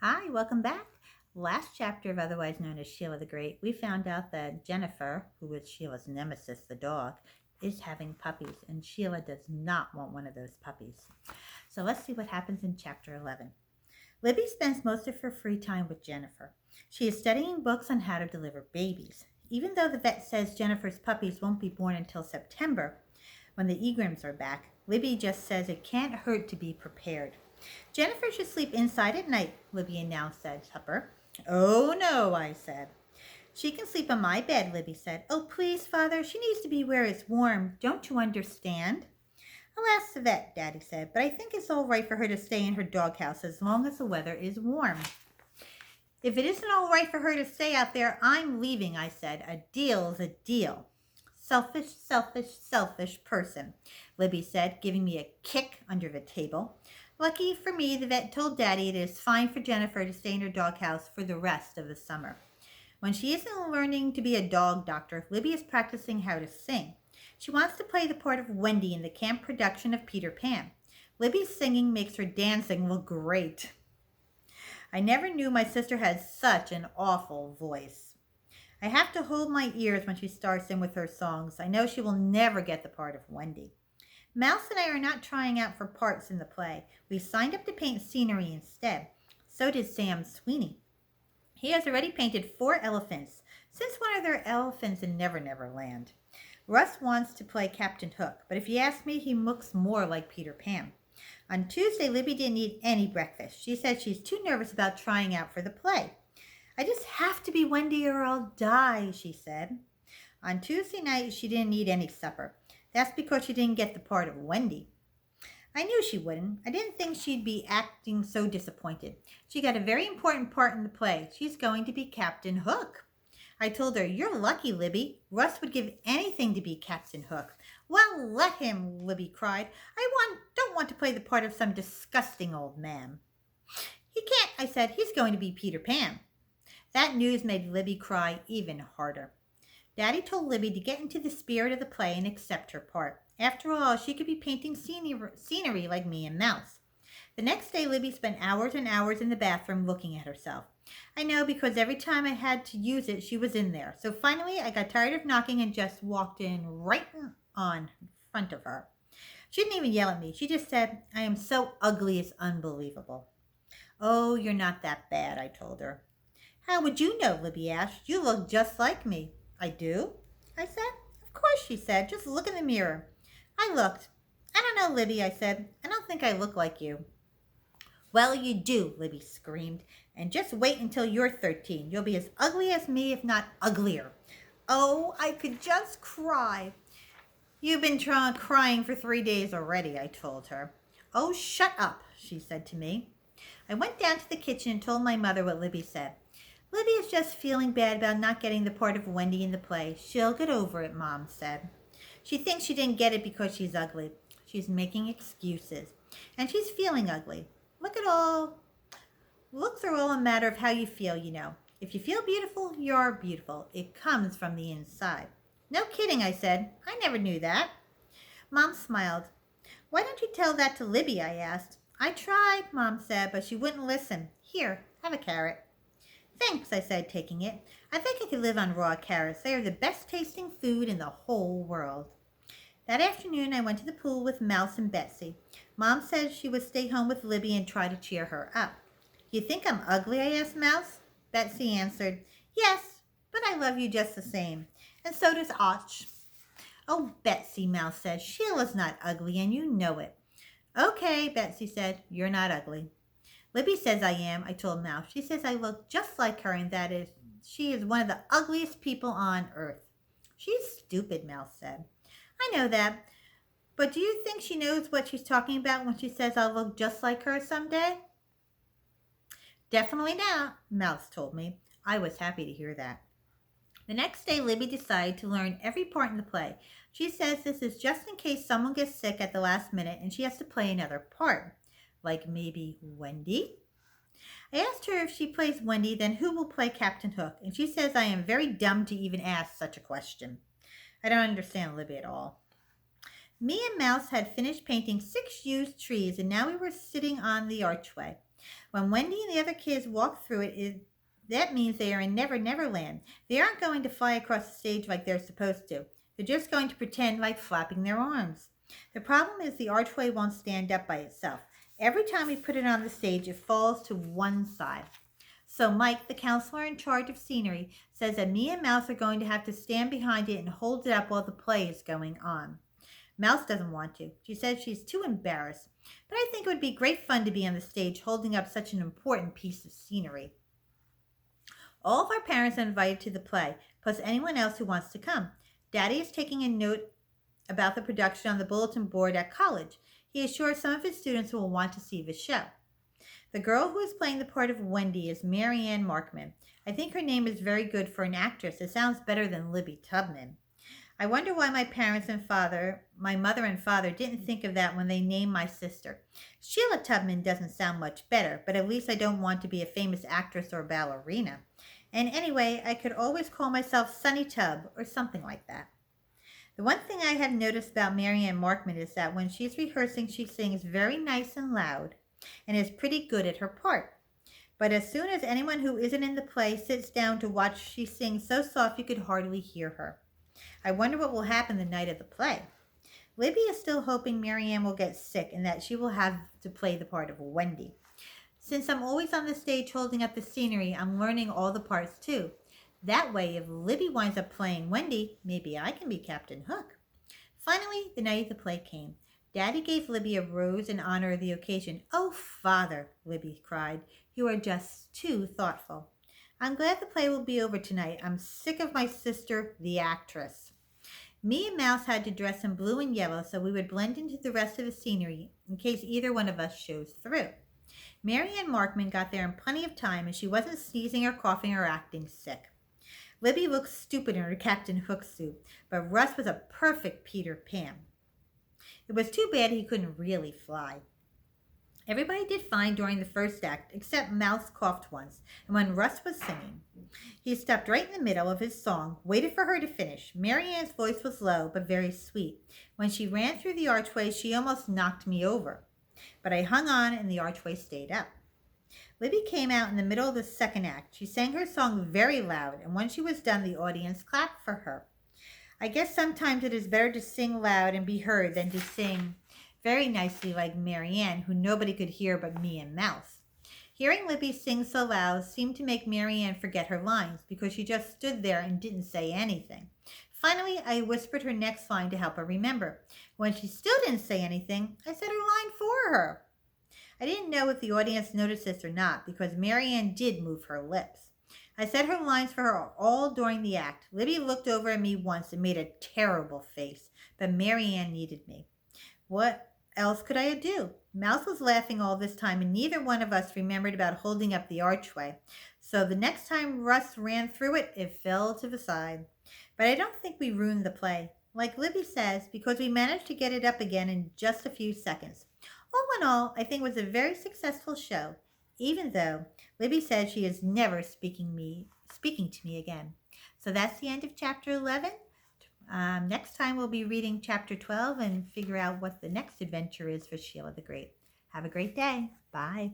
Hi, welcome back. Last chapter of otherwise known as Sheila the Great, we found out that Jennifer, who was Sheila's nemesis, the dog, is having puppies, and Sheila does not want one of those puppies. So let's see what happens in chapter 11. Libby spends most of her free time with Jennifer. She is studying books on how to deliver babies. Even though the vet says Jennifer's puppies won't be born until September, when the Egrams are back, Libby just says it can't hurt to be prepared. Jennifer should sleep inside at night, Libby announced at supper. Oh, no, I said. She can sleep on my bed, Libby said. Oh, please, Father, she needs to be where it's warm. Don't you understand? I'll ask the vet, Daddy said, but I think it's all right for her to stay in her doghouse as long as the weather is warm. If it isn't all right for her to stay out there, I'm leaving, I said. A deal's a deal. Selfish, selfish, selfish person, Libby said, giving me a kick under the table. Lucky for me, the vet told Daddy it is fine for Jennifer to stay in her doghouse for the rest of the summer. When she isn't learning to be a dog doctor, Libby is practicing how to sing. She wants to play the part of Wendy in the camp production of Peter Pan. Libby's singing makes her dancing look great. I never knew my sister had such an awful voice. I have to hold my ears when she starts in with her songs. I know she will never get the part of Wendy. Mouse and I are not trying out for parts in the play. We signed up to paint scenery instead. So did Sam Sweeney. He has already painted 4 elephants. Since when are there elephants in Never Never Land? Russ wants to play Captain Hook, but if you ask me, he looks more like Peter Pan. On Tuesday, Libby didn't eat any breakfast. She said she's too nervous about trying out for the play. I just have to be Wendy or I'll die, she said. On Tuesday night, she didn't eat any supper. That's because she didn't get the part of Wendy. I knew she wouldn't. I didn't think she'd be acting so disappointed. She got a very important part in the play. She's going to be Captain Hook. I told her, "You're lucky, Libby. Russ would give anything to be Captain Hook." "Well, let him," Libby cried. Don't want to play the part of some disgusting old man." "He can't," I said. "He's going to be Peter Pan." That news made Libby cry even harder. Daddy told Libby to get into the spirit of the play and accept her part. After all, she could be painting scenery like me and Mouse. The next day, Libby spent hours and hours in the bathroom looking at herself. I know, because every time I had to use it, she was in there. So finally, I got tired of knocking and just walked in right on front of her. She didn't even yell at me. She just said, "I am so ugly it's unbelievable." "Oh, you're not that bad," I told her. "How would you know?" Libby asked. "You look just like me." "I do?" I said. "Of course," she said. "Just look in the mirror." I looked. "I don't know, Libby," I said. "I don't think I look like you." "Well, you do," Libby screamed. "And just wait until you're 13. You'll be as ugly as me, if not uglier." Oh, I could just cry. "You've been crying for 3 days already," I told her. "Oh, shut up," she said to me. I went down to the kitchen and told my mother what Libby said. "Libby is just feeling bad about not getting the part of Wendy in the play. She'll get over it," Mom said. "She thinks she didn't get it because she's ugly. She's making excuses. And she's feeling ugly. Looks are all a matter of how you feel, you know. If you feel beautiful, you're beautiful. It comes from the inside." "No kidding," I said. "I never knew that." Mom smiled. "Why don't you tell that to Libby?" I asked. "I tried," Mom said, "but she wouldn't listen. Here, have a carrot." "Thanks," I said, taking it. "I think I could live on raw carrots. They are the best tasting food in the whole world." That afternoon, I went to the pool with Mouse and Betsy. Mom said she would stay home with Libby and try to cheer her up. "You think I'm ugly?" I asked Mouse. Betsy answered, "Yes, but I love you just the same. And so does Och." "Oh, Betsy," Mouse said, "Sheila's not ugly, and you know it." "Okay," Betsy said, "you're not ugly." "Libby says I am," I told Mouse. "She says I look just like her, and she is one of the ugliest people on earth." "She's stupid," Mouse said. "I know that. But do you think she knows what she's talking about when she says I'll look just like her someday?" "Definitely not," Mouse told me. I was happy to hear that. The next day, Libby decided to learn every part in the play. She says this is just in case someone gets sick at the last minute and she has to play another part. Like maybe Wendy? I asked her if she plays Wendy, then who will play Captain Hook? And she says I am very dumb to even ask such a question. I don't understand Libby at all. Me and Mouse had finished painting 6 used trees, and now we were sitting on the archway. When Wendy and the other kids walk through that means they are in Never Never Land. They aren't going to fly across the stage like they're supposed to. They're just going to pretend like flapping their arms. The problem is the archway won't stand up by itself. Every time we put it on the stage, it falls to one side. So Mike, the counselor in charge of scenery, says that me and Mouse are going to have to stand behind it and hold it up while the play is going on. Mouse doesn't want to. She says she's too embarrassed. But I think it would be great fun to be on the stage holding up such an important piece of scenery. All of our parents are invited to the play, plus anyone else who wants to come. Daddy is taking a note about the production on the bulletin board at college. He is sure some of his students will want to see the show. The girl who is playing the part of Wendy is Mary Ann Markman. I think her name is very good for an actress. It sounds better than Libby Tubman. I wonder why my mother and father didn't think of that when they named my sister. Sheila Tubman doesn't sound much better, but at least I don't want to be a famous actress or ballerina. And anyway, I could always call myself Sunny Tub or something like that. The one thing I have noticed about Mary Ann Markman is that when she's rehearsing, she sings very nice and loud and is pretty good at her part. But as soon as anyone who isn't in the play sits down to watch, she sings so soft you could hardly hear her. I wonder what will happen the night of the play. Libby is still hoping Mary Ann will get sick and that she will have to play the part of Wendy. Since I'm always on the stage holding up the scenery, I'm learning all the parts too. That way, if Libby winds up playing Wendy, maybe I can be Captain Hook. Finally, the night of the play came. Daddy gave Libby a rose in honor of the occasion. "Oh, Father," Libby cried, "you are just too thoughtful. I'm glad the play will be over tonight. I'm sick of my sister, the actress." Me and Mouse had to dress in blue and yellow so we would blend into the rest of the scenery in case either one of us shows through. Mary Ann Markman got there in plenty of time and she wasn't sneezing or coughing or acting sick. Libby looked stupid in her Captain Hook suit, but Russ was a perfect Peter Pan. It was too bad he couldn't really fly. Everybody did fine during the first act, except Mouse coughed once, and when Russ was singing. He stopped right in the middle of his song, waited for her to finish. Mary Ann's voice was low, but very sweet. When she ran through the archway, she almost knocked me over. But I hung on, and the archway stayed up. Libby came out in the middle of the second act. She sang her song very loud, and when she was done, the audience clapped for her. I guess sometimes it is better to sing loud and be heard than to sing very nicely like Mary Ann, who nobody could hear but me and Mouse. Hearing Libby sing so loud seemed to make Mary Ann forget her lines because she just stood there and didn't say anything. Finally, I whispered her next line to help her remember. When she still didn't say anything, I said her line for her. I didn't know if the audience noticed this or not because Mary Ann did move her lips. I said her lines for her all during the act. Libby looked over at me once and made a terrible face, but Mary Ann needed me. What else could I do? Mouse was laughing all this time, and neither one of us remembered about holding up the archway. So the next time Russ ran through it, it fell to the side. But I don't think we ruined the play. Like Libby says, because we managed to get it up again in just a few seconds. All in all, I think it was a very successful show, even though Libby said she is never speaking to me again. So that's the end of chapter 11. Next time we'll be reading chapter 12 and figure out what the next adventure is for Sheila the Great. Have a great day. Bye.